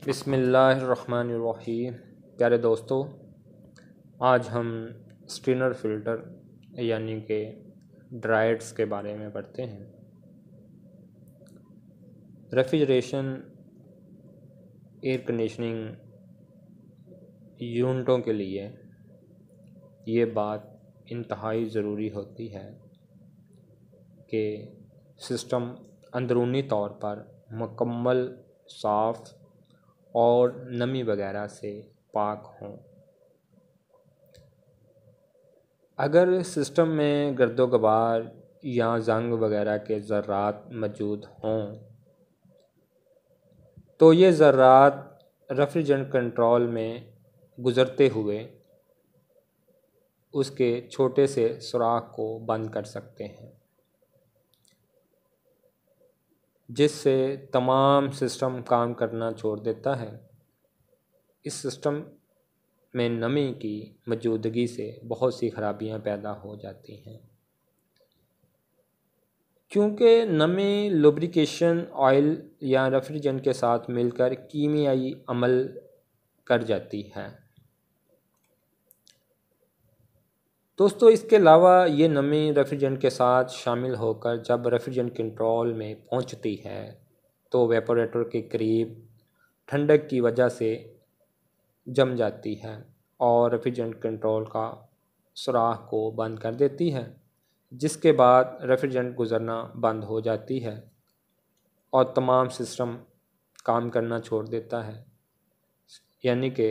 बिस्मिल्लाहिर्रहमानिर्रहीम। प्यारे दोस्तों, आज हम स्ट्रेनर फ़िल्टर यानी कि ड्रायर्स के बारे में पढ़ते हैं। रेफ्रिजरेशन एयर कंडीशनिंग यूनिटों के लिए ये बात इंतहाई ज़रूरी होती है कि सिस्टम अंदरूनी तौर पर मुकम्मल साफ़ और नमी वगैरह से पाक हों। अगर सिस्टम में गर्दो गबार या जंग वगैरह के ज़र्रात मौजूद हों तो ये ज़र्रात रेफ्रिजरेंट कंट्रोल में गुज़रते हुए उसके छोटे से सुराख को बंद कर सकते हैं, जिससे तमाम सिस्टम काम करना छोड़ देता है। इस सिस्टम में नमी की मौजूदगी से बहुत सी खराबियां पैदा हो जाती हैं, क्योंकि नमी लुब्रिकेशन ऑयल या रेफ्रिजरेंट के साथ मिलकर कीमियाई अमल कर जाती है। दोस्तों, इसके अलावा ये नमी रेफ्रिजरेंट के साथ शामिल होकर जब रेफ्रिजरेंट कंट्रोल में पहुंचती है तो वेपोरेटर के करीब ठंडक की वजह से जम जाती है और रेफ्रिजरेंट कंट्रोल का सुराख को बंद कर देती है, जिसके बाद रेफ्रिजरेंट गुजरना बंद हो जाती है और तमाम सिस्टम काम करना छोड़ देता है, यानी कि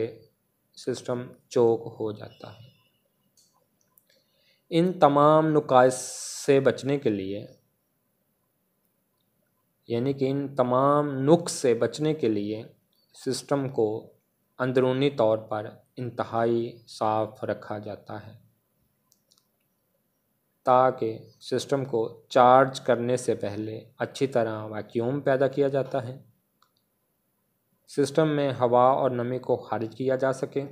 सिस्टम चोक हो जाता है। इन तमाम नुकाइस से बचने के लिए सिस्टम को अंदरूनी तौर पर इंतहाई साफ़ रखा जाता है ताकि सिस्टम को चार्ज करने से पहले अच्छी तरह वैक्यूम पैदा किया जाता है, सिस्टम में हवा और नमी को खारिज किया जा सके।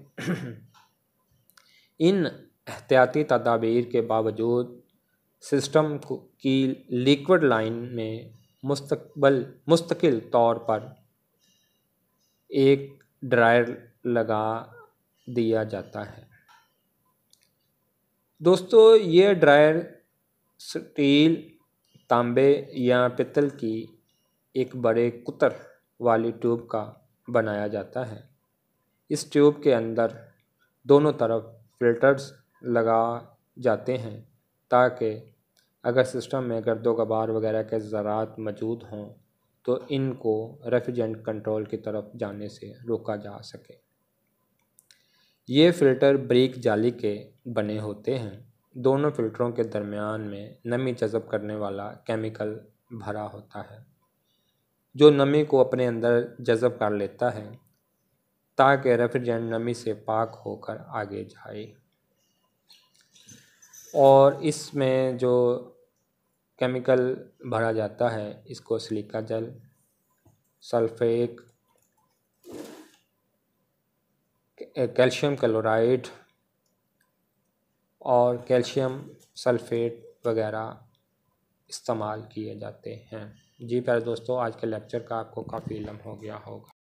इन एहतियाती तदाबीर के बावजूद सिस्टम की लिक्विड लाइन में मुस्तकिल तौर पर एक ड्रायर लगा दिया जाता है। दोस्तों, ये ड्रायर स्टील, तांबे या पित्तल की एक बड़े कुतर वाली ट्यूब का बनाया जाता है। इस ट्यूब के अंदर दोनों तरफ फिल्टर्स लगा जाते हैं ताकि अगर सिस्टम में गर्दो गबार वगैरह के ज़रात मौजूद हों तो इनको रेफ्रिजरेंट कंट्रोल की तरफ जाने से रोका जा सके। ये फ़िल्टर बारीक जाली के बने होते हैं। दोनों फ़िल्टरों के दरमियान में नमी जज़ब करने वाला केमिकल भरा होता है जो नमी को अपने अंदर जज़ब कर लेता है ताकि रेफ्रिजरेंट नमी से पाक होकर आगे जाए। और इसमें जो केमिकल भरा जाता है इसको silica gel, sulphate, calcium chloride और कैल्शियम सल्फेट वगैरह इस्तेमाल किए जाते हैं। जी प्यारे दोस्तों, आज के लेक्चर का आपको काफ़ी इल्म हो गया होगा।